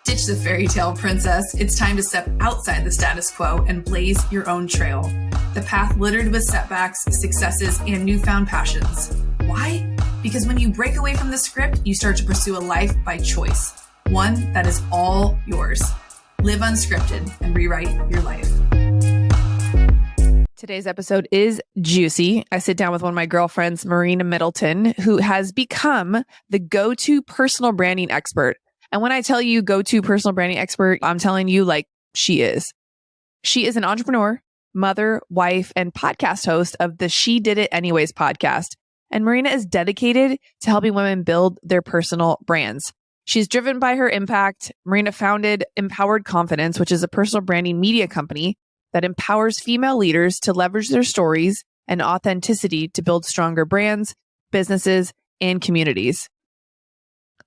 Ditch the fairy tale princess. It's time to step outside the status quo and blaze your own trail. The path littered with setbacks, successes, and newfound passions. Why? Because when you break away from the script, you start to pursue a life by choice. One that is all yours. Live unscripted and rewrite your life. Today's episode is juicy. I sit down with one of my girlfriends, Marina Middleton, who has become the go-to personal branding expert. And when I tell you go-to personal branding expert, I'm telling you like she is. She is an entrepreneur, mother, wife, and podcast host of the She Did It Anyways podcast. And Marina is dedicated to helping women build their personal brands. She's driven by her impact. Marina founded Empowered Confidence, which is a personal branding media company that empowers female leaders to leverage their stories and authenticity to build stronger brands, businesses, and communities.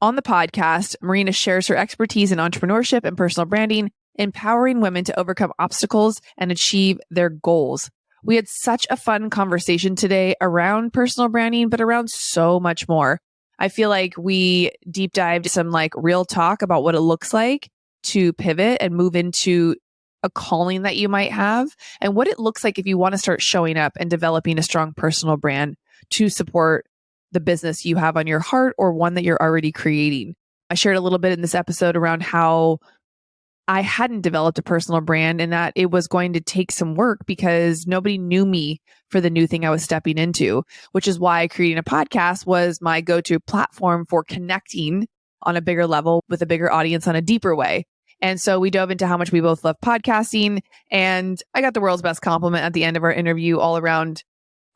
On the podcast, Marina shares her expertise in entrepreneurship and personal branding, empowering women to overcome obstacles and achieve their goals. We had such a fun conversation today around personal branding, but around so much more. I feel like we deep dived some like real talk about what it looks like to pivot and move into a calling that you might have and what it looks like if you want to start showing up and developing a strong personal brand to support the business you have on your heart or one that you're already creating. I shared a little bit in this episode around how I hadn't developed a personal brand and that it was going to take some work because nobody knew me for the new thing I was stepping into, which is why creating a podcast was my go-to platform for connecting on a bigger level with a bigger audience on a deeper way. And so we dove into how much we both love podcasting. And I got the world's best compliment at the end of our interview all around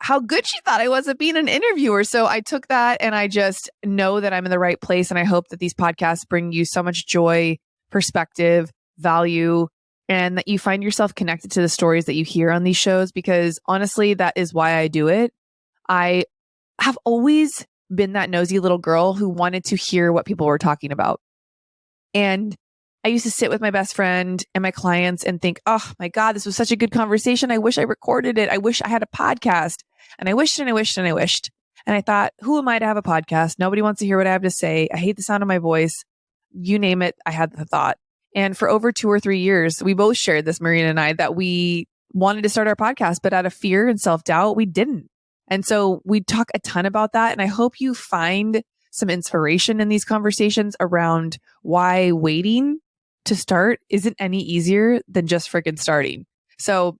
how good she thought I was at being an interviewer. So I took that and I just know that I'm in the right place. And I hope that these podcasts bring you so much joy, perspective, value, and that you find yourself connected to the stories that you hear on these shows, because honestly, that is why I do it. I have always been that nosy little girl who wanted to hear what people were talking about. And I used to sit with my best friend and my clients and think, oh my God, this was such a good conversation. I wish I recorded it. I wish I had a podcast. And I wished and I wished and I wished. And I thought, who am I to have a podcast? Nobody wants to hear what I have to say. I hate the sound of my voice. You name it. I had the thought. And for over 2 or 3 years, we both shared this, Marina and I, that we wanted to start our podcast, but out of fear and self-doubt, we didn't. And so we talk a ton about that. And I hope you find some inspiration in these conversations around why waiting to start isn't any easier than just freaking starting. So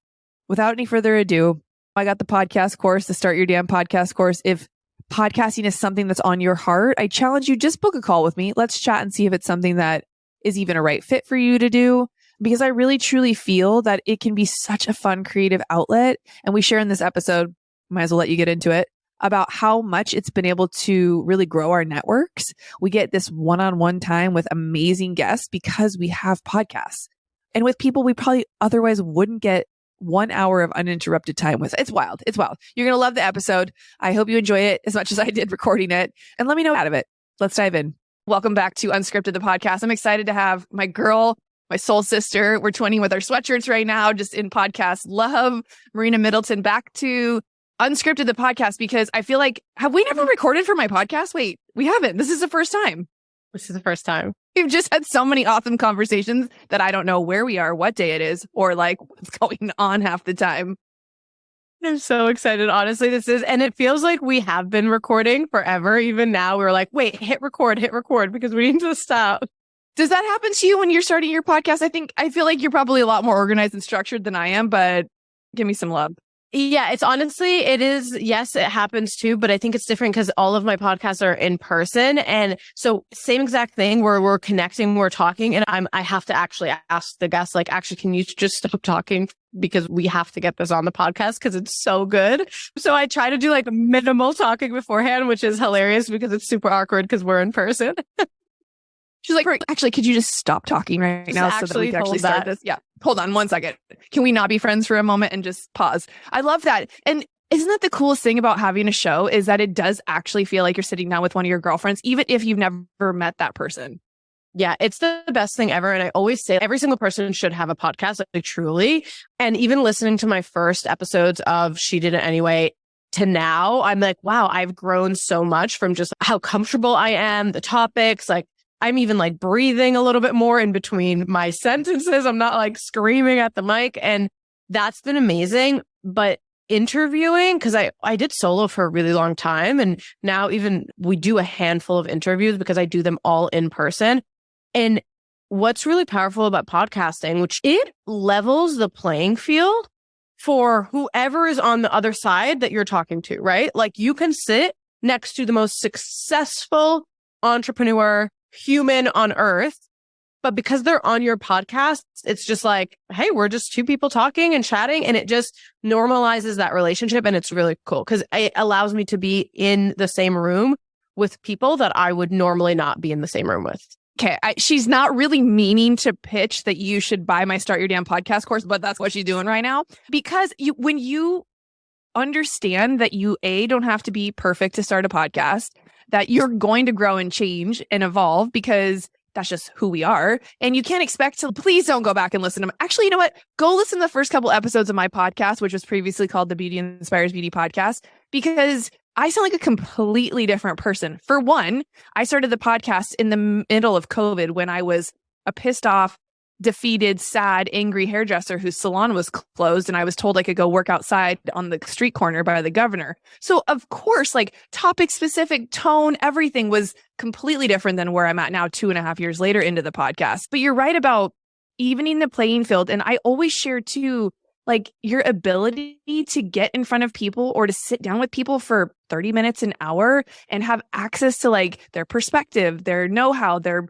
without any further ado, I got the podcast course, the Start Your Damn Podcast course. If podcasting is something that's on your heart, I challenge you, just book a call with me. Let's chat and see if it's something that is even a right fit for you to do, because I really truly feel that it can be such a fun creative outlet. And we share in this episode, might as well let you get into it, about how much it's been able to really grow our networks. We get this one-on-one time with amazing guests because we have podcasts and with people we probably otherwise wouldn't get 1 hour of uninterrupted time with. It's wild. It's wild. You're going to love the episode. I hope you enjoy it as much as I did recording it, and let me know out of it. Let's dive in. Welcome back to Unscripted, the podcast. I'm excited to have my girl, my soul sister. We're twinning with our sweatshirts right now, just in podcast love, Marina Middleton, back to Unscripted, the podcast, because I feel like, have we never recorded for my podcast? Wait, we haven't. This is the first time. This is the first time. We've just had so many awesome conversations that I don't know where we are, what day it is, or like what's going on half the time. I'm so excited. Honestly, and it feels like we have been recording forever. Even now, we're like, wait, hit record, because we need to stop. Does that happen to you when you're starting your podcast? I feel like you're probably a lot more organized and structured than I am, but give me some love. Yeah, it is. Yes, it happens too, but I think it's different because all of my podcasts are in person. And so same exact thing where we're connecting, we're talking, and I have to actually ask the guests, like, actually, can you just stop talking? Because we have to get this on the podcast because it's so good. So I try to do like minimal talking beforehand, which is hilarious because it's super awkward because we're in person. She's like, actually, could you just stop talking right now so that we can actually start this? Yeah. Hold on 1 second. Can we not be friends for a moment and just pause? I love that. And isn't that the coolest thing about having a show is that it does actually feel like you're sitting down with one of your girlfriends, even if you've never met that person. Yeah, it's the best thing ever. And I always say every single person should have a podcast, like truly. And even listening to my first episodes of She Did It Anyway to now, I'm like, wow, I've grown so much from just how comfortable I am, the topics, like I'm even like breathing a little bit more in between my sentences. I'm not like screaming at the mic. And that's been amazing. But interviewing, because I did solo for a really long time. And now even we do a handful of interviews because I do them all in person. And what's really powerful about podcasting, which it levels the playing field for whoever is on the other side that you're talking to, right? Like you can sit next to the most successful entrepreneur human on earth, but because they're on your podcast, it's just like, hey, we're just two people talking and chatting, and it just normalizes that relationship. And it's really cool because it allows me to be in the same room with people that I would normally not be in the same room with. Okay, she's not really meaning to pitch that you should buy my Start Your Damn Podcast course, but that's what she's doing right now. Because when you understand that you, don't have to be perfect to start a podcast, that you're going to grow and change and evolve because that's just who we are. And you can't expect to, please don't go back and listen to them. Actually, you know what? Go listen to the first couple episodes of my podcast, which was previously called the Beauty Inspires Beauty podcast, because I sound like a completely different person. For one, I started the podcast in the middle of COVID when I was a pissed off, defeated, sad, angry hairdresser whose salon was closed. And I was told I could go work outside on the street corner by the governor. So of course, like topic specific, tone, everything was completely different than where I'm at now 2.5 years later into the podcast. But you're right about evening the playing field. And I always share too, like your ability to get in front of people or to sit down with people for 30 minutes, an hour, and have access to like their perspective, their know-how, their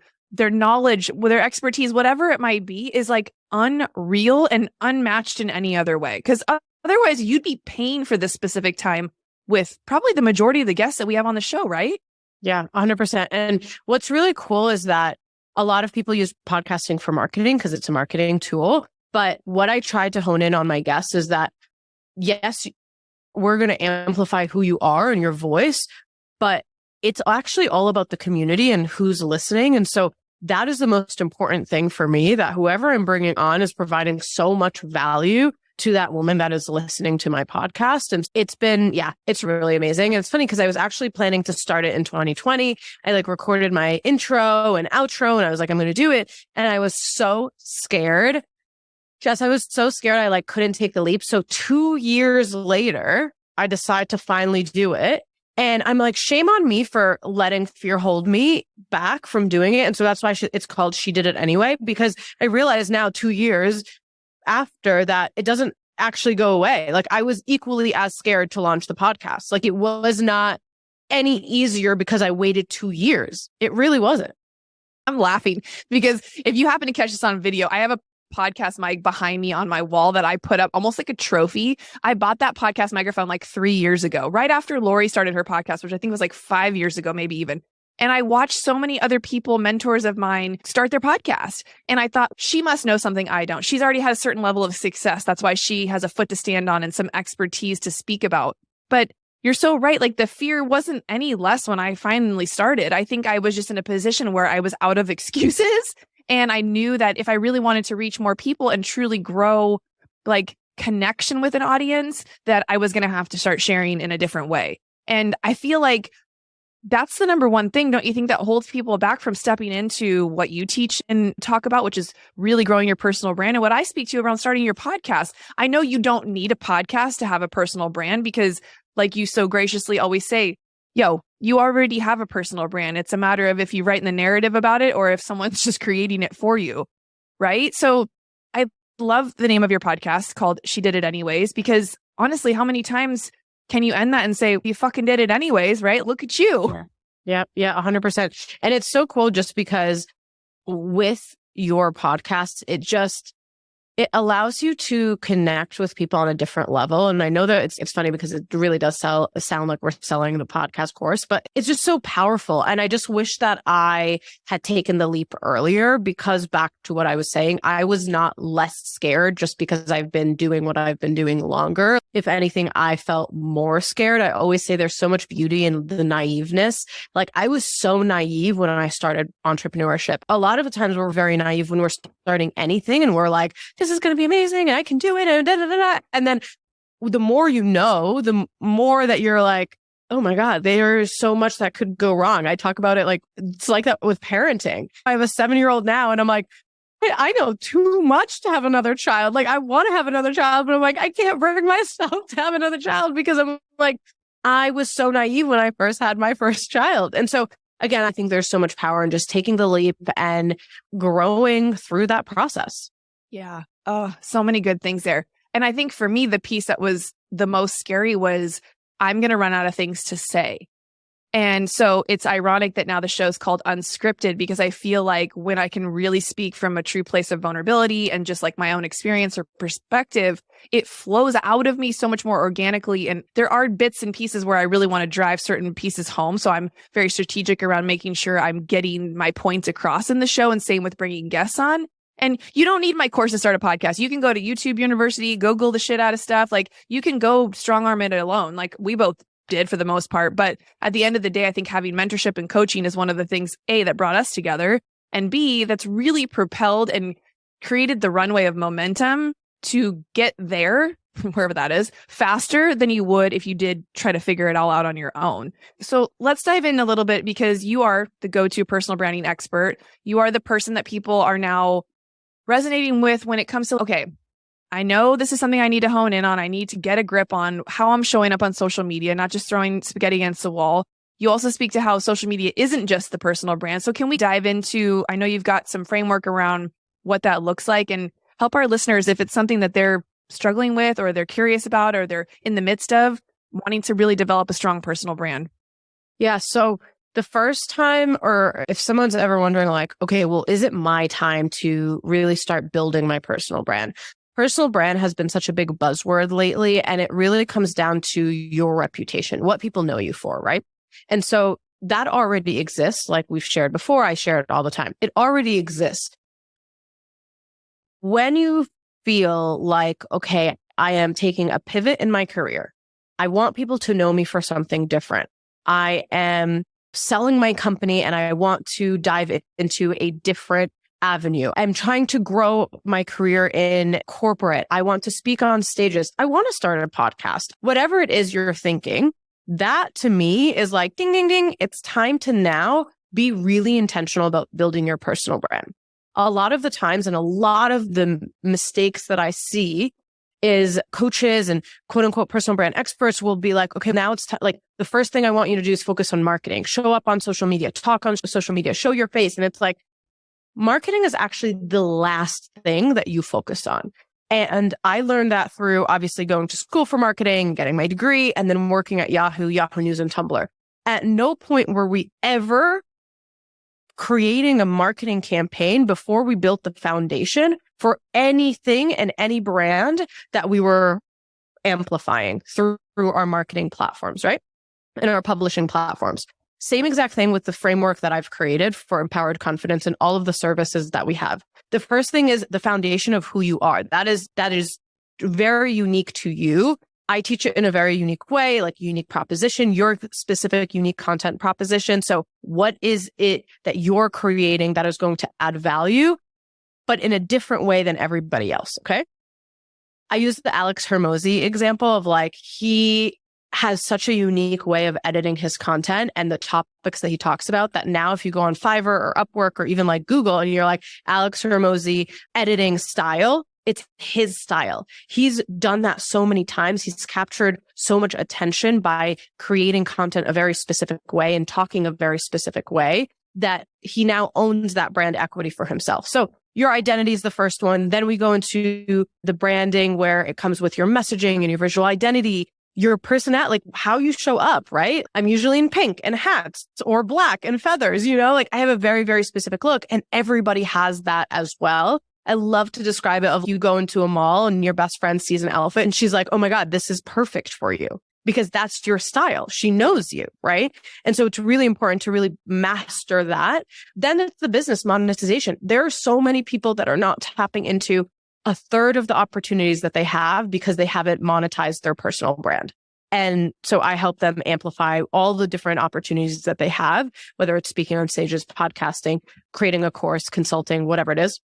knowledge, their expertise, whatever it might be, is like unreal and unmatched in any other way. Because otherwise you'd be paying for this specific time with probably the majority of the guests that we have on the show, right? Yeah, 100%. And what's really cool is that a lot of people use podcasting for marketing because it's a marketing tool. But what I tried to hone in on my guests is that, yes, we're going to amplify who you are and your voice, but it's actually all about the community and who's listening. And so that is the most important thing for me, that whoever I'm bringing on is providing so much value to that woman that is listening to my podcast. And it's been, it's really amazing. And it's funny because I was actually planning to start it in 2020. I like recorded my intro and outro and I was like, I'm going to do it. And I was so scared. Jess, I was so scared I like couldn't take the leap. So 2 years later, I decide to finally do it. And I'm like, shame on me for letting fear hold me back from doing it. And so that's why it's called She Did It Anyway, because I realize now 2 years after that, it doesn't actually go away. Like I was equally as scared to launch the podcast. Like it was not any easier because I waited 2 years. It really wasn't. I'm laughing because if you happen to catch this on video, I have a podcast mic behind me on my wall that I put up almost like a trophy. I bought that podcast microphone like 3 years ago, right after Lori started her podcast, which I think was like 5 years ago, maybe even. And I watched so many other people, mentors of mine, start their podcast. And I thought, she must know something I don't. She's already had a certain level of success. That's why she has a foot to stand on and some expertise to speak about. But you're so right. Like the fear wasn't any less when I finally started. I think I was just in a position where I was out of excuses. And I knew that if I really wanted to reach more people and truly grow like connection with an audience, that I was going to have to start sharing in a different way. And I feel like that's the number one thing, don't you think, that holds people back from stepping into what you teach and talk about, which is really growing your personal brand? And what I speak to around starting your podcast, I know you don't need a podcast to have a personal brand because like you so graciously always say, you already have a personal brand. It's a matter of if you write in the narrative about it or if someone's just creating it for you, right? So I love the name of your podcast called She Did It Anyways, because honestly, how many times can you end that and say, you fucking did it anyways, right? Look at you. Yeah, 100%. And it's so cool just because with your podcast, it allows you to connect with people on a different level. And I know that it's funny because it really does sound like we're selling the podcast course, but it's just so powerful. And I just wish that I had taken the leap earlier, because back to what I was saying, I was not less scared just because I've been doing what I've been doing longer. If anything, I felt more scared. I always say there's so much beauty in the naiveness. Like I was so naive when I started entrepreneurship. A lot of the times we're very naive when we're starting anything and we're like, this is going to be amazing and I can do it and da, da, da, da. And then the more you know, the more that you're like, oh my God, there's so much that could go wrong. I talk about it like, it's like that with parenting. I have a 7-year-old now and I'm like, hey, I know too much to have another child. Like I want to have another child, but I'm like, I can't bring myself to have another child because I'm like, I was so naive when I first had my first child. And so again, I think there's so much power in just taking the leap and growing through that process. Yeah. Oh, so many good things there. And I think for me, the piece that was the most scary was I'm going to run out of things to say. And so it's ironic that now the show's called Unscripted, because I feel like when I can really speak from a true place of vulnerability and just like my own experience or perspective, it flows out of me so much more organically. And there are bits and pieces where I really want to drive certain pieces home. So I'm very strategic around making sure I'm getting my points across in the show, and same with bringing guests on. And you don't need my course to start a podcast. You can go to YouTube University, Google the shit out of stuff. Like you can go strong arm it alone. Like we both did for the most part. But at the end of the day, I think having mentorship and coaching is one of the things, A, that brought us together, and B, that's really propelled and created the runway of momentum to get there, wherever that is, faster than you would if you did try to figure it all out on your own. So let's dive in a little bit, because you are the go-to personal branding expert. You are the person that people are now resonating with when it comes to, okay, I know this is something I need to hone in on. I need to get a grip on how I'm showing up on social media, not just throwing spaghetti against the wall. You also speak to how social media isn't just the personal brand. So can we dive into, I know you've got some framework around what that looks like, and help our listeners if it's something that they're struggling with or they're curious about or they're in the midst of wanting to really develop a strong personal brand. Yeah. So the first time, or if someone's ever wondering like, okay, well, is it my time to really start building my personal brand? Personal brand has been such a big buzzword lately, and it really comes down to your reputation, what people know you for, right? And so that already exists. Like we've shared before, I share it all the time. It already exists. When you feel like, okay, I am taking a pivot in my career, I want people to know me for something different. I am selling my company and I want to dive into a different avenue. I'm trying to grow my career in corporate. I want to speak on stages. I want to start a podcast. Whatever it is you're thinking, that to me is like, ding, ding, ding. It's time to now be really intentional about building your personal brand. A lot of the times, and a lot of the mistakes that I see is coaches and quote unquote personal brand experts will be like, okay, now it's like the first thing I want you to do is focus on marketing, show up on social media, talk on social media, show your face. And it's like, marketing is actually the last thing that you focus on. And I learned that through obviously going to school for marketing, getting my degree, and then working at Yahoo News, and Tumblr. At no point were we ever creating a marketing campaign before we built the foundation for anything and any brand that we were amplifying through our marketing platforms, right? And our publishing platforms. Same exact thing with the framework that I've created for empowered confidence and all of the services that we have. The first thing is the foundation of who you are. That is very unique to you. I teach it in a very unique way, like unique proposition, your specific unique content proposition. So what is it that you're creating that is going to add value, but in a different way than everybody else? Okay. I use the Alex Hormozi example of like, he has such a unique way of editing his content and the topics that he talks about that now if you go on Fiverr or Upwork or even like Google and you're like Alex Hormozi editing style, it's his style. He's done that so many times. He's captured so much attention by creating content a very specific way and talking a very specific way that he now owns that brand equity for himself. So your identity is the first one. Then we go into the branding where it comes with your messaging and your visual identity, your personality, like how you show up, right? I'm usually in pink and hats or black and feathers, like I have a very, very specific look and everybody has that as well. I love to describe it of you go into a mall and your best friend sees an elephant and she's like, oh my God, this is perfect for you because that's your style. She knows you, right? And so it's really important to really master that. Then it's the business monetization. There are so many people that are not tapping into a third of the opportunities that they have because they haven't monetized their personal brand. And so I help them amplify all the different opportunities that they have, whether it's speaking on stages, podcasting, creating a course, consulting, whatever it is.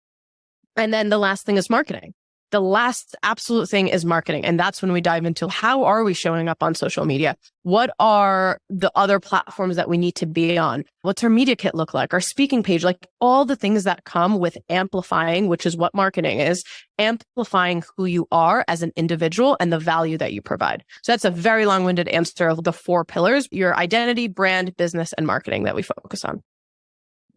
And then the last thing is marketing. The last absolute thing is marketing. And that's when we dive into how are we showing up on social media? What are the other platforms that we need to be on? What's our media kit look like? Our speaking page, like all the things that come with amplifying, which is what marketing is, amplifying who you are as an individual and the value that you provide. So that's a very long-winded answer of the 4 pillars, your identity, brand, business, and marketing that we focus on.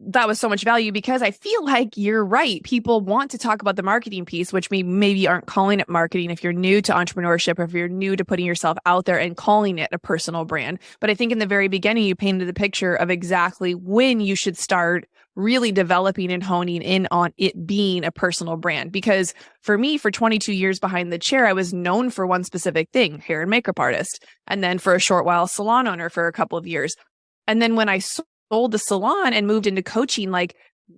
That was so much value because I feel like you're right. People want to talk about the marketing piece, which maybe aren't calling it marketing if you're new to entrepreneurship or if you're new to putting yourself out there and calling it a personal brand. But I think in the very beginning, you painted the picture of exactly when you should start really developing and honing in on it being a personal brand. Because for me, for 22 years behind the chair, I was known for one specific thing, hair and makeup artist. And then for a short while, salon owner for a couple of years. And then when I sold the salon and moved into coaching, like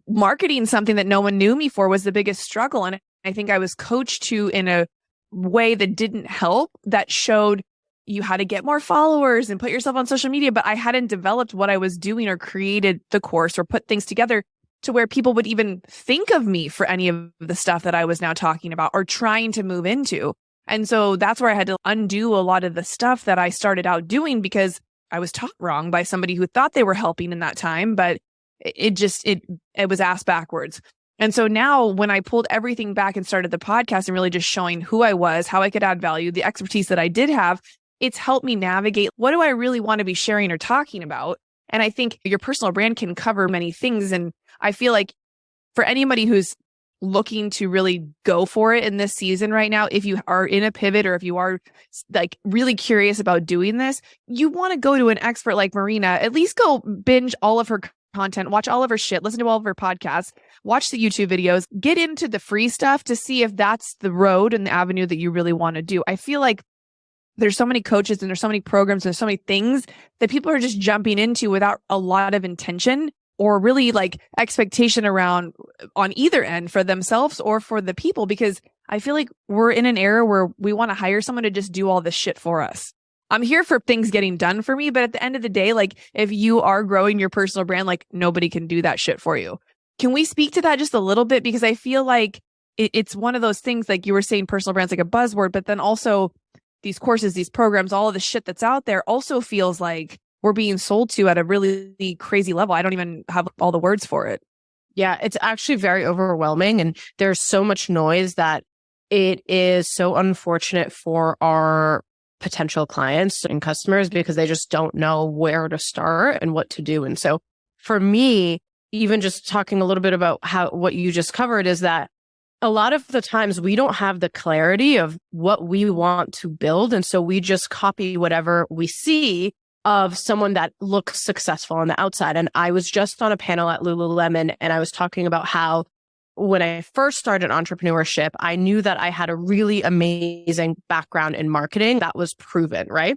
marketing something that no one knew me for was the biggest struggle. And I think I was coached to in a way that didn't help, that showed you how to get more followers and put yourself on social media. But I hadn't developed what I was doing or created the course or put things together to where people would even think of me for any of the stuff that I was now talking about or trying to move into. And so that's where I had to undo a lot of the stuff that I started out doing because I was taught wrong by somebody who thought they were helping in that time, but it was ass backwards. And so now when I pulled everything back and started the podcast and really just showing who I was, how I could add value, the expertise that I did have, it's helped me navigate what do I really want to be sharing or talking about. And I think your personal brand can cover many things. And I feel like for anybody who's looking to really go for it in this season right now, if you are in a pivot or if you are like really curious about doing this, you want to go to an expert like Marina, at least go binge all of her content, watch all of her shit, listen to all of her podcasts, watch the YouTube videos, get into the free stuff to see if that's the road and the avenue that you really want to do. I feel like there's so many coaches and there's so many programs and there's so many things that people are just jumping into without a lot of intention or really like expectation around on either end for themselves or for the people, because I feel like we're in an era where we want to hire someone to just do all this shit for us. I'm here for things getting done for me, but at the end of the day, like if you are growing your personal brand, like nobody can do that shit for you. Can we speak to that just a little bit? Because I feel like it's one of those things, like you were saying, personal brand's like a buzzword, but then also these courses, these programs, all of the shit that's out there also feels like we're being sold to at a really crazy level. I don't even have all the words for it. Yeah, it's actually very overwhelming. And there's so much noise that it is so unfortunate for our potential clients and customers because they just don't know where to start and what to do. And so for me, even just talking a little bit about what you just covered is that a lot of the times we don't have the clarity of what we want to build. And so we just copy whatever we see of someone that looks successful on the outside. And I was just on a panel at Lululemon and I was talking about how when I first started entrepreneurship, I knew that I had a really amazing background in marketing that was proven, right?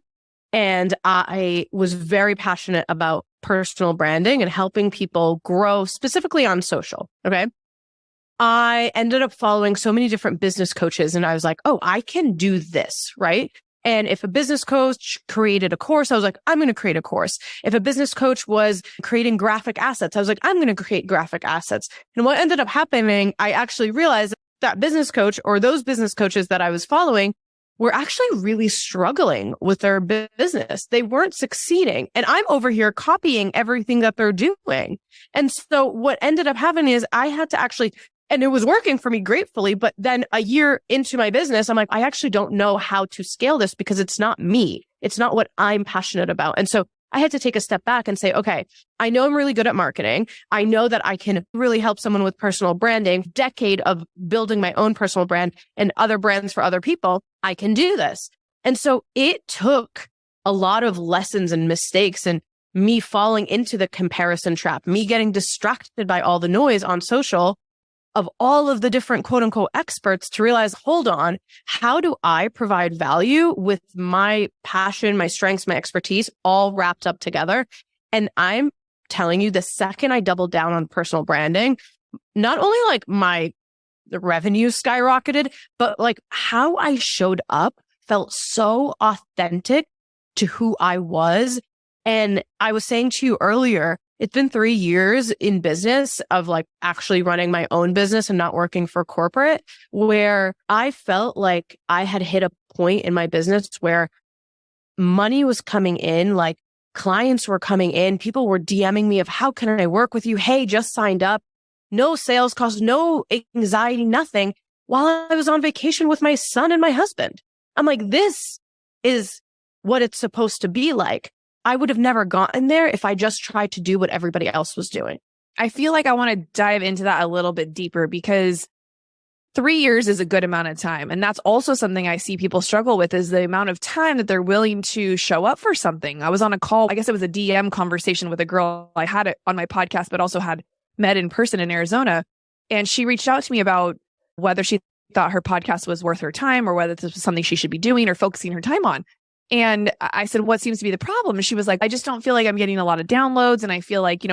And I was very passionate about personal branding and helping people grow specifically on social. Okay. I ended up following so many different business coaches and I was like, oh, I can do this, right? And if a business coach created a course, I was like, I'm going to create a course. If a business coach was creating graphic assets, I was like, I'm going to create graphic assets. And what ended up happening, I actually realized that business coach or those business coaches that I was following were actually really struggling with their business. They weren't succeeding. And I'm over here copying everything that they're doing. And so what ended up happening is I had to actually, and it was working for me gratefully, but then a year into my business, I'm like, I actually don't know how to scale this because it's not me. It's not what I'm passionate about. And so I had to take a step back and say, okay, I know I'm really good at marketing. I know that I can really help someone with personal branding, decade of building my own personal brand and other brands for other people. I can do this. And so it took a lot of lessons and mistakes and me falling into the comparison trap, me getting distracted by all the noise on social of all of the different quote unquote experts to realize, hold on, how do I provide value with my passion, my strengths, my expertise all wrapped up together? And I'm telling you, the second I doubled down on personal branding, not only like the revenue skyrocketed, but like how I showed up felt so authentic to who I was. And I was saying to you earlier, it's been 3 years in business of like actually running my own business and not working for corporate, where I felt like I had hit a point in my business where money was coming in, like clients were coming in, people were DMing me of how can I work with you? Hey, just signed up. No sales costs, no anxiety, nothing, while I was on vacation with my son and my husband. I'm like, this is what it's supposed to be like. I would have never gotten there if I just tried to do what everybody else was doing. I feel like I want to dive into that a little bit deeper because 3 years is a good amount of time. And that's also something I see people struggle with is the amount of time that they're willing to show up for something. I was on a call, I guess it was a DM conversation with a girl. I had it on my podcast, but also had met in person in Arizona. And she reached out to me about whether she thought her podcast was worth her time or whether this was something she should be doing or focusing her time on. And I said, what seems to be the problem? And she was like, I just don't feel like I'm getting a lot of downloads. And I feel like,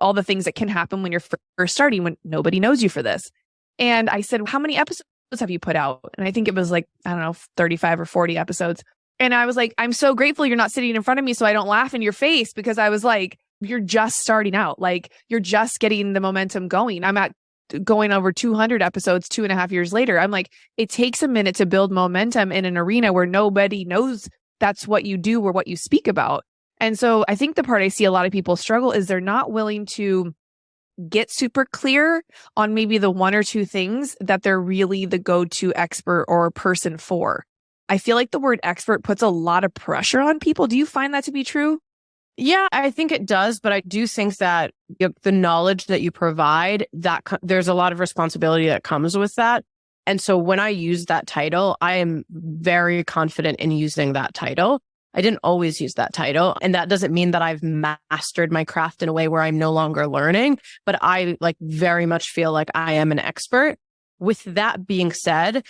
all the things that can happen when you're first starting, when nobody knows you for this. And I said, how many episodes have you put out? And I think it was like, I don't know, 35 or 40 episodes. And I was like, I'm so grateful you're not sitting in front of me so I don't laugh in your face, because I was like, you're just starting out. Like you're just getting the momentum going. I'm at going over 200 episodes 2.5 years later. I'm like, it takes a minute to build momentum in an arena where nobody knows that's what you do or what you speak about. And so I think the part I see a lot of people struggle is they're not willing to get super clear on maybe the one or two things that they're really the go-to expert or person for. I feel like the word expert puts a lot of pressure on people. Do you find that to be true? Yeah, I think it does. But I do think that the knowledge that you provide, that there's a lot of responsibility that comes with that. And so when I use that title, I am very confident in using that title. I didn't always use that title. And that doesn't mean that I've mastered my craft in a way where I'm no longer learning, but I like very much feel like I am an expert. With that being said,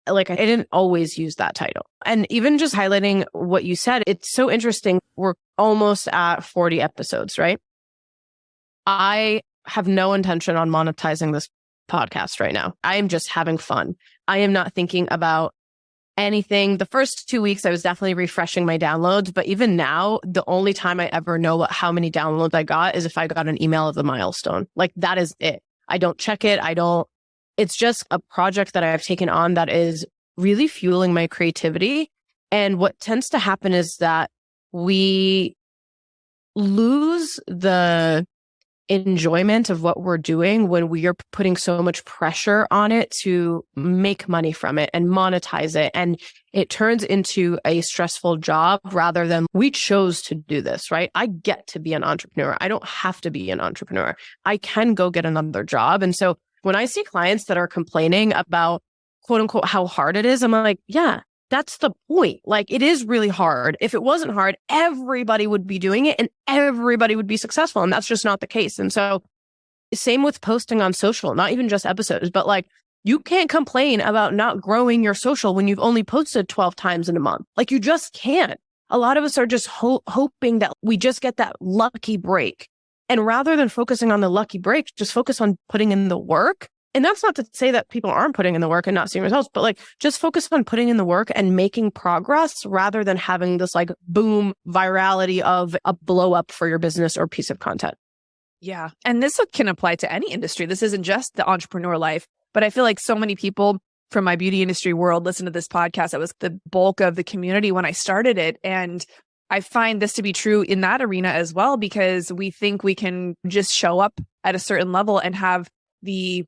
like I didn't always use that title. And even just highlighting what you said, it's so interesting. We're almost at 40 episodes, right? I have no intention on monetizing this podcast right now. I am just having fun. I am not thinking about anything. The first 2 weeks, I was definitely refreshing my downloads. But even now, the only time I ever know how many downloads I got is if I got an email of the milestone. Like that is it. I don't check it. It's just a project that I've taken on that is really fueling my creativity. And what tends to happen is that we lose the enjoyment of what we're doing when we are putting so much pressure on it to make money from it and monetize it. And it turns into a stressful job rather than we chose to do this, right? I get to be an entrepreneur. I don't have to be an entrepreneur. I can go get another job. And so when I see clients that are complaining about quote unquote how hard it is, I'm like, yeah, that's the point. Like it is really hard. If it wasn't hard, everybody would be doing it and everybody would be successful. And that's just not the case. And so same with posting on social, not even just episodes, but like you can't complain about not growing your social when you've only posted 12 times in a month. Like you just can't. A lot of us are just hoping that we just get that lucky break. And rather than focusing on the lucky break, just focus on putting in the work. And that's not to say that people aren't putting in the work and not seeing results, but like just focus on putting in the work and making progress rather than having this like boom virality of a blow up for your business or piece of content. Yeah. And this can apply to any industry. This isn't just the entrepreneur life, but I feel like so many people from my beauty industry world listen to this podcast. That was the bulk of the community when I started it. And I find this to be true in that arena as well, because we think we can just show up at a certain level and have the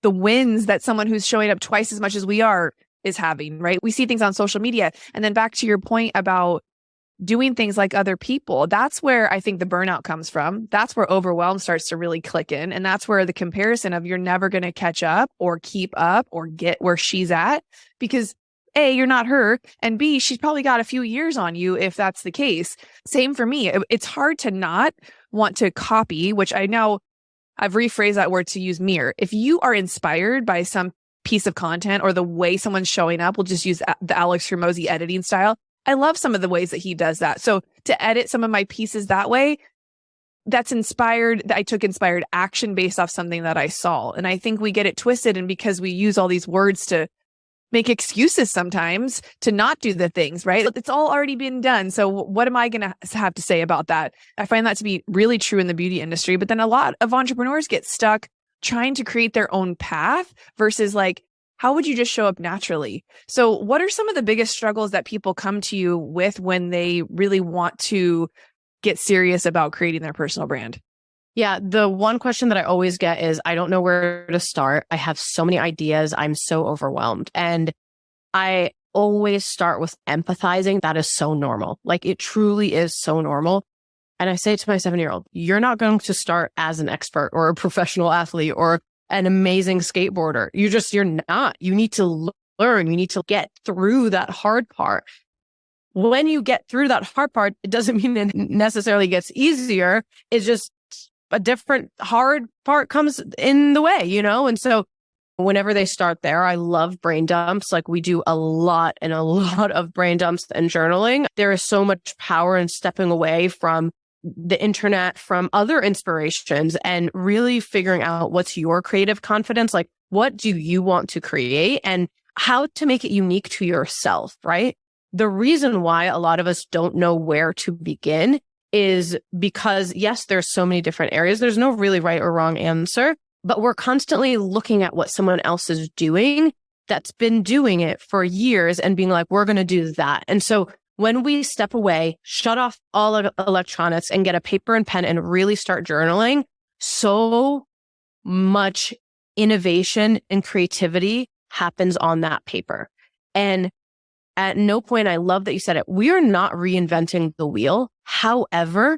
wins that someone who's showing up twice as much as we are is having, right? We see things on social media. And then back to your point about doing things like other people, that's where I think the burnout comes from. That's where overwhelm starts to really click in. And that's where the comparison of you're never going to catch up or keep up or get where she's at, because A, you're not her, and B, she's probably got a few years on you if that's the case. Same for me. It's hard to not want to copy, which I know I've rephrased that word to use mirror. If you are inspired by some piece of content or the way someone's showing up, we'll just use the Alex Hormozi editing style. I love some of the ways that he does that. So to edit some of my pieces that way, that's inspired. I took inspired action based off something that I saw. And I think we get it twisted. And because we use all these words to make excuses sometimes to not do the things, right? It's all already been done. So what am I going to have to say about that? I find that to be really true in the beauty industry. But then a lot of entrepreneurs get stuck trying to create their own path versus like, how would you just show up naturally? So what are some of the biggest struggles that people come to you with when they really want to get serious about creating their personal brand? Yeah, the one question that I always get is, I don't know where to start. I have so many ideas. I'm so overwhelmed. And I always start with empathizing. That is so normal. Like, it truly is so normal. And I say to my 7-year-old, you're not going to start as an expert or a professional athlete or an amazing skateboarder. You're not. You need to learn. You need to get through that hard part. When you get through that hard part, it doesn't mean it necessarily gets easier. It's just a different hard part comes in the way, And so whenever they start there, I love brain dumps. Like, we do a lot of brain dumps and journaling. There is so much power in stepping away from the internet, from other inspirations, and really figuring out what's your creative confidence. Like, what do you want to create and how to make it unique to yourself, right? The reason why a lot of us don't know where to begin is because, yes, there's so many different areas. There's no really right or wrong answer, but we're constantly looking at what someone else is doing that's been doing it for years and being like, we're going to do that. And so when we step away, shut off all electronics and get a paper and pen and really start journaling, so much innovation and creativity happens on that paper. And at no point, I love that you said it, we are not reinventing the wheel. However,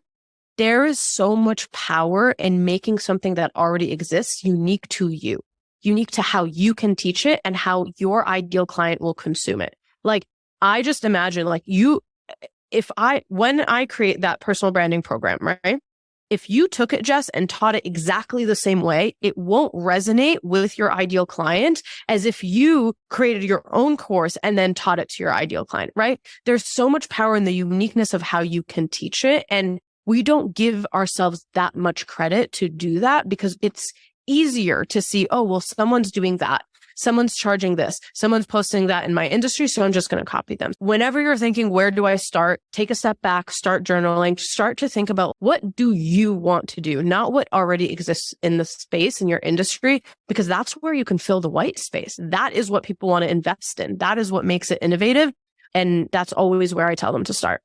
there is so much power in making something that already exists unique to you, unique to how you can teach it and how your ideal client will consume it. Like, I just imagine when I create that personal branding program, right? If you took it, Jess, and taught it exactly the same way, it won't resonate with your ideal client as if you created your own course and then taught it to your ideal client, right? There's so much power in the uniqueness of how you can teach it. And we don't give ourselves that much credit to do that because it's easier to see, oh, well, someone's doing that. Someone's charging this. Someone's posting that in my industry, so I'm just going to copy them. Whenever you're thinking, where do I start? Take a step back, start journaling, start to think about what do you want to do, not what already exists in the space in your industry, because that's where you can fill the white space. That is what people want to invest in. That is what makes it innovative. And that's always where I tell them to start.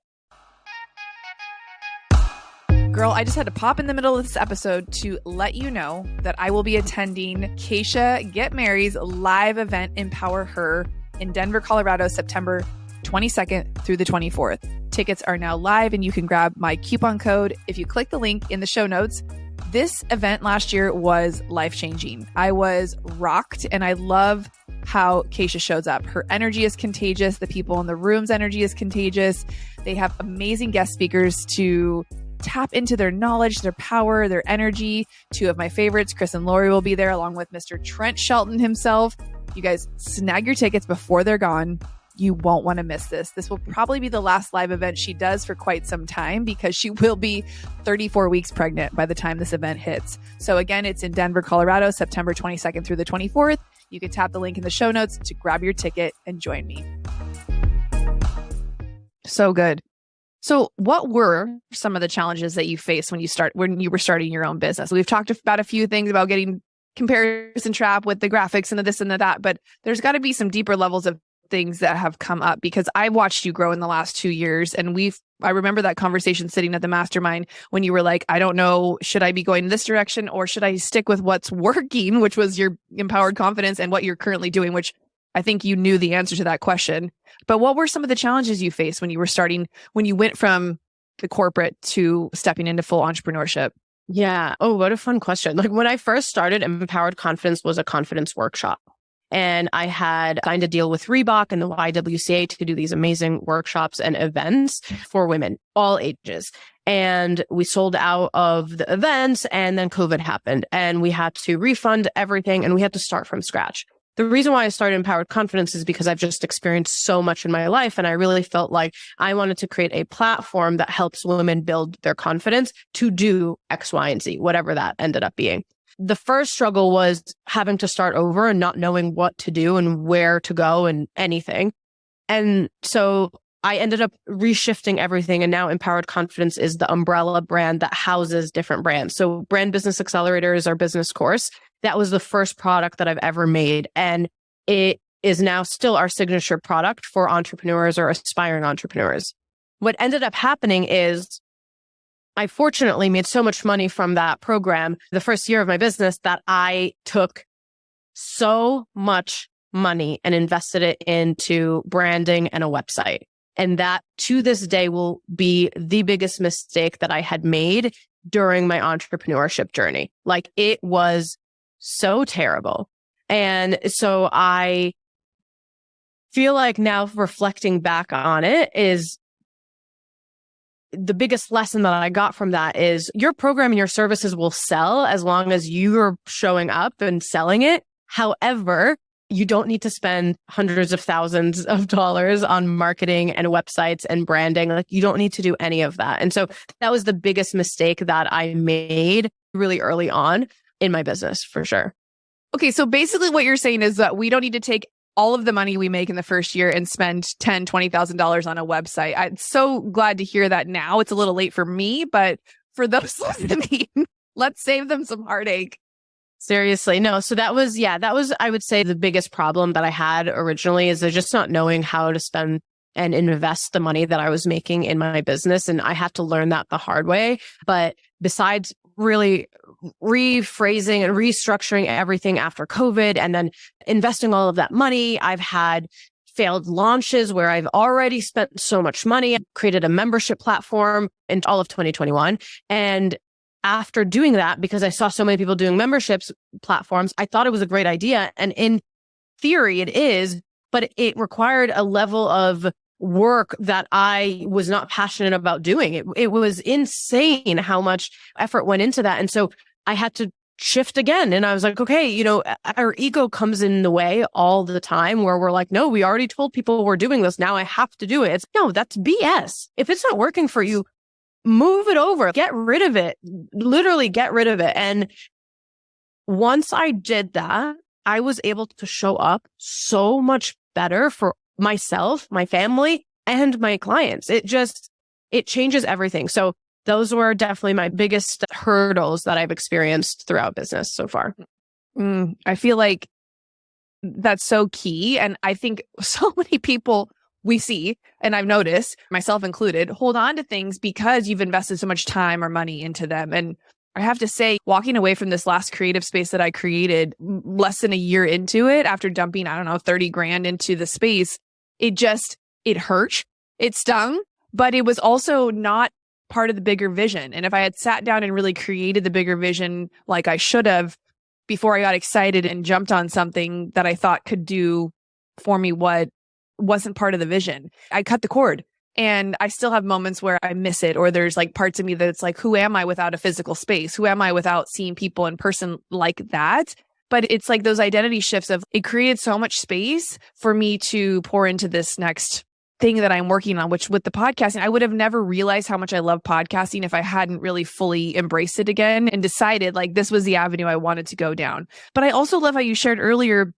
Girl, I just had to pop in the middle of this episode to let you know that I will be attending Keisha Get Mary's live event, Empower Her, in Denver, Colorado, September 22nd through the 24th. Tickets are now live and you can grab my coupon code if you click the link in the show notes. This event last year was life-changing. I was rocked and I love how Keisha shows up. Her energy is contagious. The people in the room's energy is contagious. They have amazing guest speakers to tap into their knowledge, their power, their energy. Two of my favorites, Chris and Lori, will be there along with Mr. Trent Shelton himself. You guys snag your tickets before they're gone. You won't want to miss this. This will probably be the last live event she does for quite some time because she will be 34 weeks pregnant by the time this event hits. So again, it's in Denver, Colorado, September 22nd through the 24th. You can tap the link in the show notes to grab your ticket and join me. So good. So what were some of the challenges that you faced when you were starting your own business? We've talked about a few things about getting comparison trap with the graphics and the this and the that, but there's got to be some deeper levels of things that have come up because I watched you grow in the last 2 years. And I remember that conversation sitting at the mastermind when you were like, I don't know, should I be going in this direction or should I stick with what's working, which was your empowered confidence and what you're currently doing, which I think you knew the answer to that question. But what were some of the challenges you faced when you went from the corporate to stepping into full entrepreneurship? Yeah. Oh, what a fun question. Like, when I first started, Empowered Confidence was a confidence workshop. And I had signed a deal with Reebok and the YWCA to do these amazing workshops and events for women, all ages. And we sold out of the events and then COVID happened and we had to refund everything and we had to start from scratch. The reason why I started Empowered Confidence is because I've just experienced so much in my life. And I really felt like I wanted to create a platform that helps women build their confidence to do X, Y, and Z, whatever that ended up being. the first struggle was having to start over and not knowing what to do and where to go and anything. And so I ended up reshifting everything. And now Empowered Confidence is the umbrella brand that houses different brands. So Brand Business Accelerator is our business course. That was the first product that I've ever made. And it is now still our signature product for entrepreneurs or aspiring entrepreneurs. What ended up happening is I fortunately made so much money from that program the first year of my business that I took so much money and invested it into branding and a website. And that to this day will be the biggest mistake that I had made during my entrepreneurship journey. Like, it was so terrible. And so I feel like now reflecting back on it is the biggest lesson that I got from that is your program and your services will sell as long as you are showing up and selling it. However, you don't need to spend hundreds of thousands of dollars on marketing and websites and branding. Like, you don't need to do any of that. And so that was the biggest mistake that I made really early on in my business, for sure. Okay, so basically what you're saying is that we don't need to take all of the money we make in the first year and spend $10,000, $20,000 on a website. I'm so glad to hear that now. It's a little late for me, but for those listening, let's save them some heartache. Seriously. No. So that was, I would say, the biggest problem that I had originally is just not knowing how to spend and invest the money that I was making in my business. And I had to learn that the hard way. But besides really rephrasing and restructuring everything after COVID and then investing all of that money, I've had failed launches where I've already spent so much money. I created a membership platform in all of 2021. And after doing that, because I saw so many people doing memberships platforms, I thought it was a great idea. And in theory, it is, but it required a level of work that I was not passionate about doing. It was insane how much effort went into that. And so I had to shift again. And I was like, okay, our ego comes in the way all the time where we're like, no, we already told people we're doing this. Now I have to do it. No, that's BS. If it's not working for you, move it over, get rid of it, literally get rid of it. And once I did that, I was able to show up so much better for myself, my family, and my clients. It changes everything. So those were definitely my biggest hurdles that I've experienced throughout business so far. I feel like that's so key. And I think so many people we see, and I've noticed, myself included, hold on to things because you've invested so much time or money into them. And I have to say, walking away from this last creative space that I created less than a year into it, after dumping, 30 grand into the space, it hurt. It stung, but it was also not part of the bigger vision. And if I had sat down and really created the bigger vision like I should have before I got excited and jumped on something that I thought could do for me what wasn't part of the vision, I cut the cord. And I still have moments where I miss it, or there's like parts of me that's like, who am I without a physical space? Who am I without seeing people in person like that? But it's like those identity shifts of it created so much space for me to pour into this next thing that I'm working on, which with the podcasting, I would have never realized how much I love podcasting if I hadn't really fully embraced it again and decided like this was the avenue I wanted to go down. But I also love how you shared earlier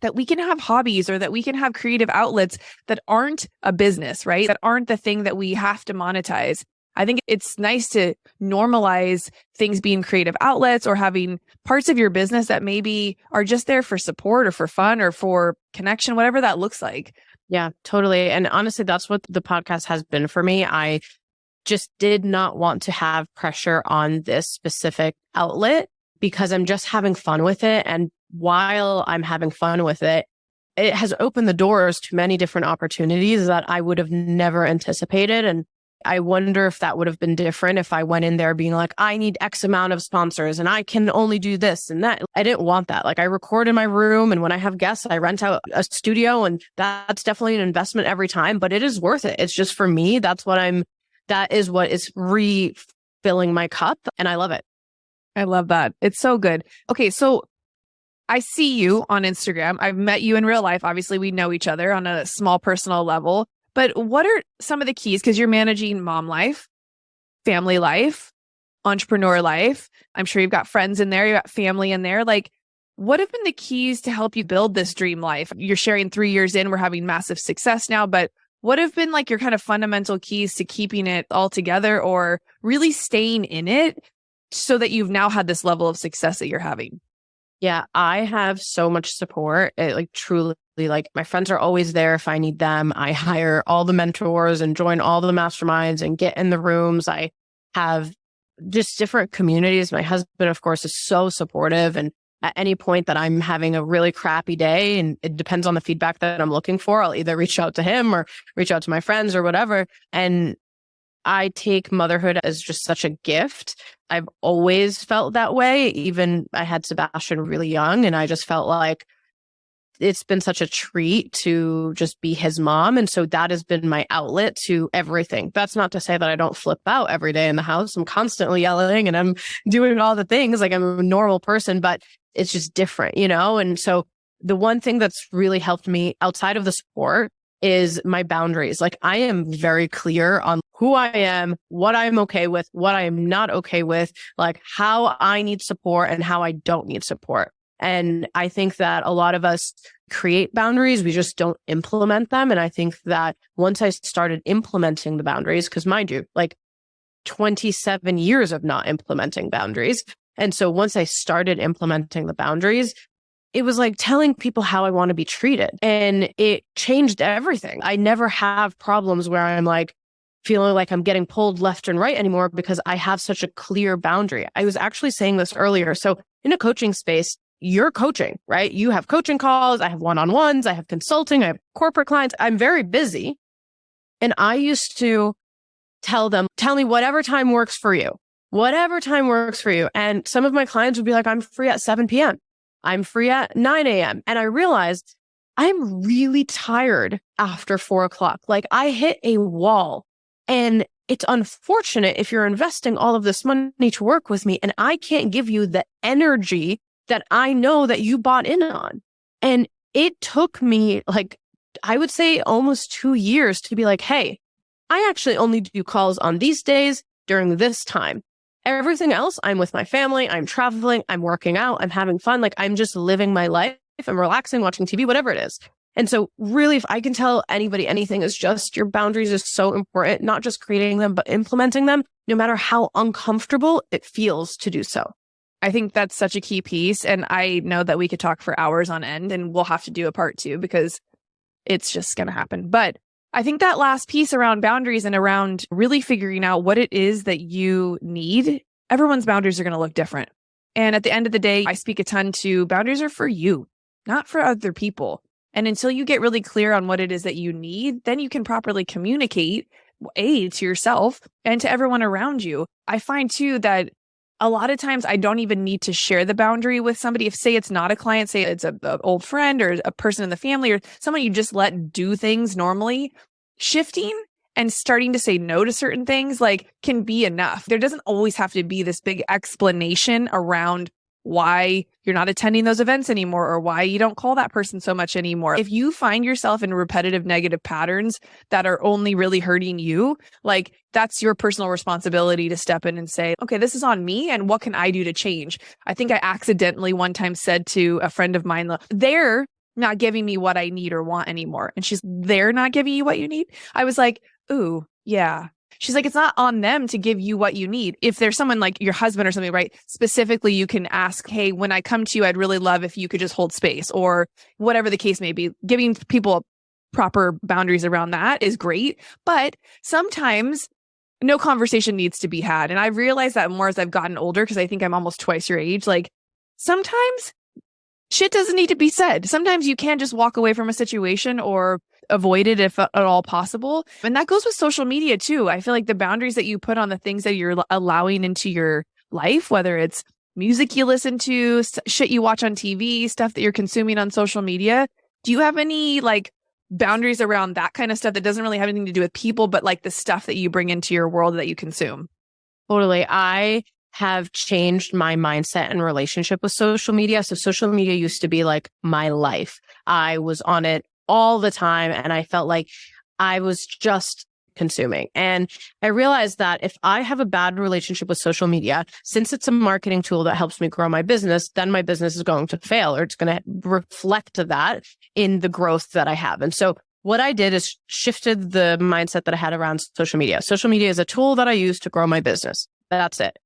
that we can have hobbies or that we can have creative outlets that aren't a business, right? That aren't the thing that we have to monetize. I think it's nice to normalize things being creative outlets or having parts of your business that maybe are just there for support or for fun or for connection, whatever that looks like. Yeah, totally. And honestly, that's what the podcast has been for me. I just did not want to have pressure on this specific outlet because I'm just having fun with it. And while I'm having fun with it, it has opened the doors to many different opportunities that I would have never anticipated. And I wonder if that would have been different if I went in there being like, I need X amount of sponsors and I can only do this and that. I didn't want that. Like, I record in my room, and when I have guests, I rent out a studio, and that's definitely an investment every time, but it is worth it. It's just for me. That is what is refilling my cup, and I love it. I love that. It's so good. Okay. So I see you on Instagram. I've met you in real life. Obviously, we know each other on a small personal level. But what are some of the keys? Because you're managing mom life, family life, entrepreneur life. I'm sure you've got friends in there, you've got family in there. Like, what have been the keys to help you build this dream life? You're sharing 3 years in, we're having massive success now, but what have been like your kind of fundamental keys to keeping it all together or really staying in it so that you've now had this level of success that you're having? Yeah, I have so much support. Like truly, like my friends are always there if I need them. I hire all the mentors and join all the masterminds and get in the rooms. I have just different communities. My husband, of course, is so supportive. And at any point that I'm having a really crappy day, and it depends on the feedback that I'm looking for, I'll either reach out to him or reach out to my friends or whatever. And I take motherhood as just such a gift. I've always felt that way. Even I had Sebastian really young, and I just felt like it's been such a treat to just be his mom. And so that has been my outlet to everything. That's not to say that I don't flip out every day in the house. I'm constantly yelling and I'm doing all the things like I'm a normal person, but it's just different, you know? And so the one thing that's really helped me outside of the sport is my boundaries. Like I am very clear on who I am, what I'm okay with, what I am not okay with, like how I need support and how I don't need support. And I think that a lot of us create boundaries, we just don't implement them. And I think that once I started implementing the boundaries, because mind you, like 27 years of not implementing boundaries. And so once I started implementing the boundaries, it was like telling people how I want to be treated. And it changed everything. I never have problems where I'm like feeling like I'm getting pulled left and right anymore because I have such a clear boundary. I was actually saying this earlier. So in a coaching space, you're coaching, right? You have coaching calls. I have one-on-ones. I have consulting. I have corporate clients. I'm very busy. And I used to tell them, tell me whatever time works for you, whatever time works for you. And some of my clients would be like, I'm free at 7 p.m. I'm free at 9 a.m. And I realized I'm really tired after 4 o'clock. Like I hit a wall, and it's unfortunate if you're investing all of this money to work with me and I can't give you the energy that I know that you bought in on. And it took me like, I would say almost 2 years to be like, hey, I actually only do calls on these days during this time. Everything else, I'm with my family, I'm traveling, I'm working out, I'm having fun. Like I'm just living my life. I'm relaxing, watching TV, whatever it is. And so really, if I can tell anybody anything, is just your boundaries is so important, not just creating them, but implementing them, no matter how uncomfortable it feels to do so. I think that's such a key piece. And I know that we could talk for hours on end, and we'll have to do a part 2 because it's just going to happen. But I think that last piece around boundaries and around really figuring out what it is that you need, everyone's boundaries are going to look different. And at the end of the day, I speak a ton to boundaries are for you, not for other people. And until you get really clear on what it is that you need, then you can properly communicate, A, to yourself and to everyone around you. I find too that a lot of times I don't even need to share the boundary with somebody. If say it's not a client, say it's an old friend or a person in the family or someone you just let do things normally, shifting and starting to say no to certain things like can be enough. There doesn't always have to be this big explanation around why you're not attending those events anymore or why you don't call that person so much anymore. If you find yourself in repetitive negative patterns that are only really hurting you, like that's your personal responsibility to step in and say, okay, this is on me and what can I do to change? I think I accidentally one time said to a friend of mine, they're not giving me what I need or want anymore. And they're not giving you what you need. I was like, ooh, yeah. She's like, it's not on them to give you what you need. If there's someone like your husband or something, right? Specifically, you can ask, hey, when I come to you, I'd really love if you could just hold space or whatever the case may be. Giving people proper boundaries around that is great. But sometimes no conversation needs to be had. And I've realized that more as I've gotten older, because I think I'm almost twice your age. Like sometimes shit doesn't need to be said. Sometimes you can just walk away from a situation or avoid it if at all possible. And that goes with social media too. I feel like the boundaries that you put on the things that you're allowing into your life, whether it's music you listen to, shit you watch on TV, stuff that you're consuming on social media. Do you have any like boundaries around that kind of stuff that doesn't really have anything to do with people, but like the stuff that you bring into your world that you consume? Totally. I have changed my mindset and relationship with social media. So social media used to be like my life. I was on it all the time and I felt like I was just consuming. And I realized that if I have a bad relationship with social media, since it's a marketing tool that helps me grow my business, then my business is going to fail, or it's going to reflect that in the growth that I have. And so what I did is shifted the mindset that I had around social media. Social media is a tool that I use to grow my business. That's it.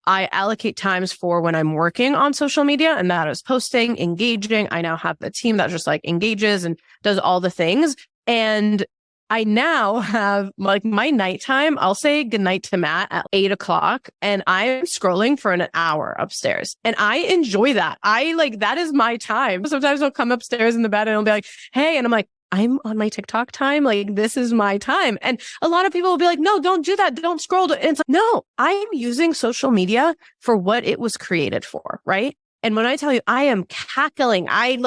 I allocate times for when I'm working on social media, and that is posting, engaging. I now have a team that just like engages and does all the things. And I now have like my nighttime. I'll say goodnight to Matt at 8:00, and I'm scrolling for an hour upstairs. And I enjoy that. That is my time. Sometimes I'll come upstairs in the bed and I'll be like, hey, and I'm like, I'm on my TikTok time. Like, this is my time. And a lot of people will be like, no, don't do that. Don't scroll. And it's like, no, I'm using social media for what it was created for. Right. And when I tell you, I am cackling, I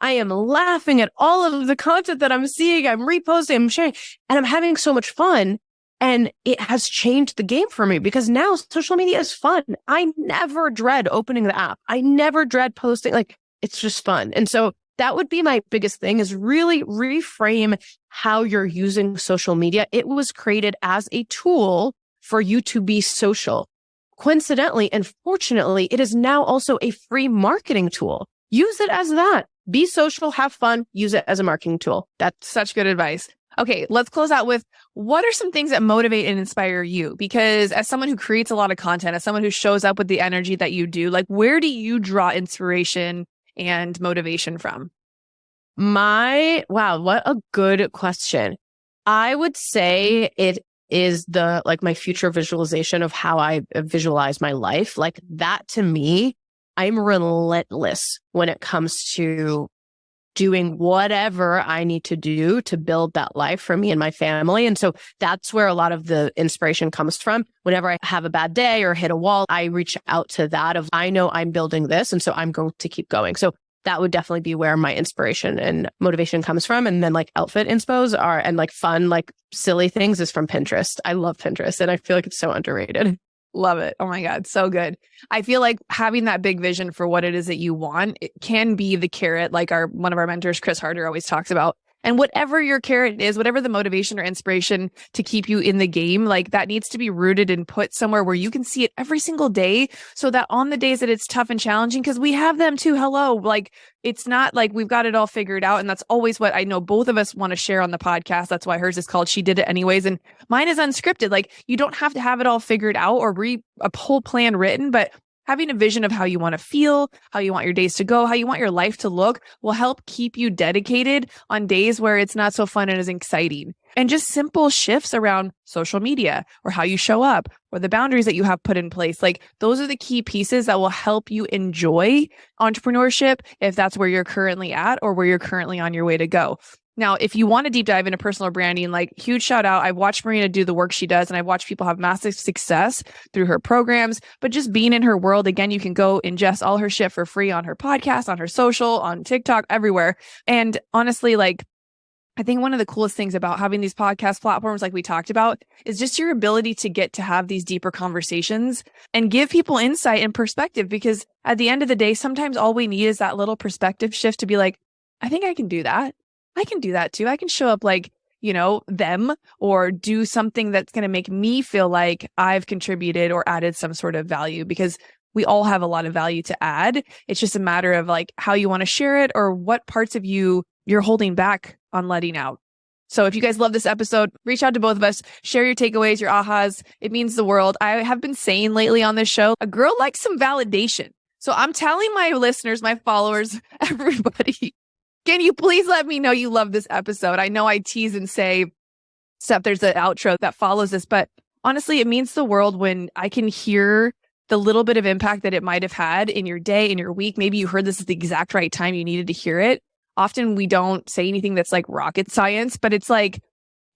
am laughing at all of the content that I'm seeing. I'm reposting, I'm sharing, and I'm having so much fun. And it has changed the game for me because now social media is fun. I never dread opening the app. I never dread posting. Like, it's just fun. And so that would be my biggest thing, is really reframe how you're using social media. It was created as a tool for you to be social. Coincidentally and fortunately, it is now also a free marketing tool. Use it as that. Be social, have fun, use it as a marketing tool. That's such good advice. Okay, let's close out with, what are some things that motivate and inspire you? Because as someone who creates a lot of content, as someone who shows up with the energy that you do, like, where do you draw inspiration and motivation from? Wow, what a good question. I would say it is my future visualization of how I visualize my life. Like, that to me, I'm relentless when it comes to doing whatever I need to do to build that life for me and my family. And so that's where a lot of the inspiration comes from. Whenever I have a bad day or hit a wall, I reach out to that of, I know I'm building this, and so I'm going to keep going. So that would definitely be where my inspiration and motivation comes from. And then like outfit inspos are, and like fun, like silly things is from Pinterest. I love Pinterest, and I feel like it's so underrated. Love it. Oh my God. So good. I feel like having that big vision for what it is that you want, it can be the carrot, like one of our mentors, Chris Harder, always talks about. And whatever your carrot is, whatever the motivation or inspiration to keep you in the game, like, that needs to be rooted and put somewhere where you can see it every single day, so that on the days that it's tough and challenging, because we have them too. Hello. Like, it's not like we've got it all figured out. And that's always what I know both of us want to share on the podcast. That's why hers is called She Did It Anyways. And mine is unscripted. Like, you don't have to have it all figured out or a whole plan written, but having a vision of how you want to feel, how you want your days to go, how you want your life to look will help keep you dedicated on days where it's not so fun and as exciting. And just simple shifts around social media or how you show up or the boundaries that you have put in place. Like, those are the key pieces that will help you enjoy entrepreneurship, if that's where you're currently at or where you're currently on your way to go. Now, if you want to deep dive into personal branding, like, huge shout out. I've watched Marina do the work she does, and I've watched people have massive success through her programs, but just being in her world, again, you can go ingest all her shit for free on her podcast, on her social, on TikTok, everywhere. And honestly, like, I think one of the coolest things about having these podcast platforms, like we talked about, is just your ability to get to have these deeper conversations and give people insight and perspective. Because at the end of the day, sometimes all we need is that little perspective shift to be like, I think I can do that. I can do that too. I can show up like, them, or do something that's going to make me feel like I've contributed or added some sort of value, because we all have a lot of value to add. It's just a matter of like how you want to share it or what parts of you're holding back on letting out. So if you guys love this episode, reach out to both of us, share your takeaways, your ahas. It means the world. I have been saying lately on this show, a girl likes some validation. So I'm telling my listeners, my followers, everybody, can you please let me know you love this episode? I know I tease and say stuff. There's an outro that follows this, but honestly, it means the world when I can hear the little bit of impact that it might have had in your day, in your week. Maybe you heard this at the exact right time you needed to hear it. Often we don't say anything that's like rocket science, but it's like,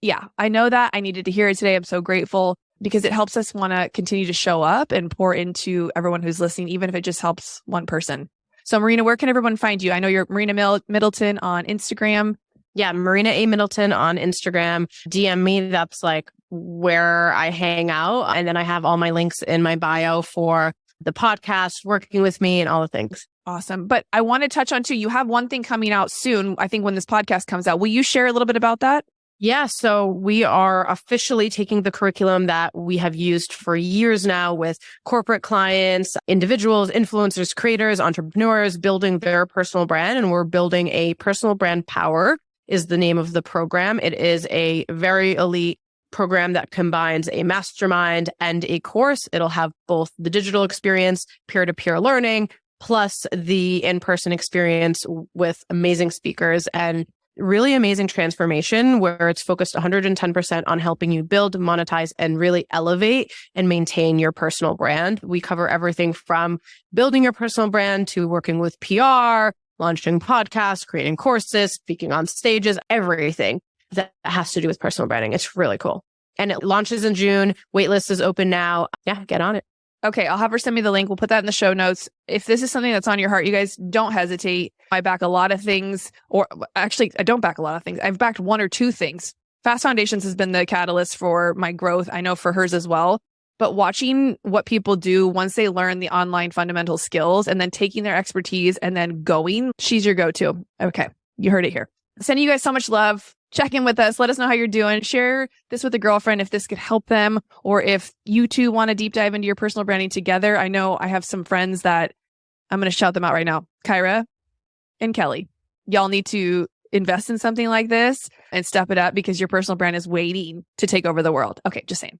yeah, I know that I needed to hear it today. I'm so grateful, because it helps us want to continue to show up and pour into everyone who's listening, even if it just helps one person. So Marina, where can everyone find you? I know you're Marina Middleton on Instagram. Yeah, Marina A. Middleton on Instagram. DM me. That's like where I hang out. And then I have all my links in my bio for the podcast, working with me, and all the things. Awesome. But I want to touch on too, you have one thing coming out soon. I think when this podcast comes out, will you share a little bit about that? Yeah, so we are officially taking the curriculum that we have used for years now with corporate clients, individuals, influencers, creators, entrepreneurs, building their personal brand. And we're building a personal brand power is the name of the program. It is a very elite program that combines a mastermind and a course. It'll have both the digital experience, peer-to-peer learning, plus the in-person experience with amazing speakers and really amazing transformation where it's focused 110% on helping you build, monetize, and really elevate and maintain your personal brand. We cover everything from building your personal brand to working with PR, launching podcasts, creating courses, speaking on stages, everything that has to do with personal branding. It's really cool. And it launches in June. Waitlist is open now. Yeah, get on it. Okay, I'll have her send me the link. We'll put that in the show notes. If this is something that's on your heart, you guys don't hesitate. I back a lot of things, or actually, I don't back a lot of things. I've backed one or two things. Fast Foundations has been the catalyst for my growth. I know for hers as well. But watching what people do once they learn the online fundamental skills and then taking their expertise and then going, she's your go-to. Okay, you heard it here. Sending you guys so much love. Check in with us. Let us know how you're doing. Share this with a girlfriend if this could help them, or if you two want to deep dive into your personal branding together. I know I have some friends that I'm going to shout them out right now. Kyra and Kelly, y'all need to invest in something like this and step it up because your personal brand is waiting to take over the world. Okay, just saying.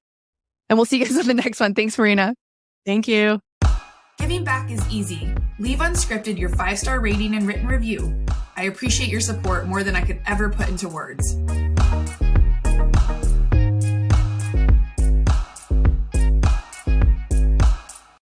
And we'll see you guys on the next one. Thanks, Marina. Thank you. Giving back is easy. Leave Unscripted your 5-star rating and written review. I appreciate your support more than I could ever put into words.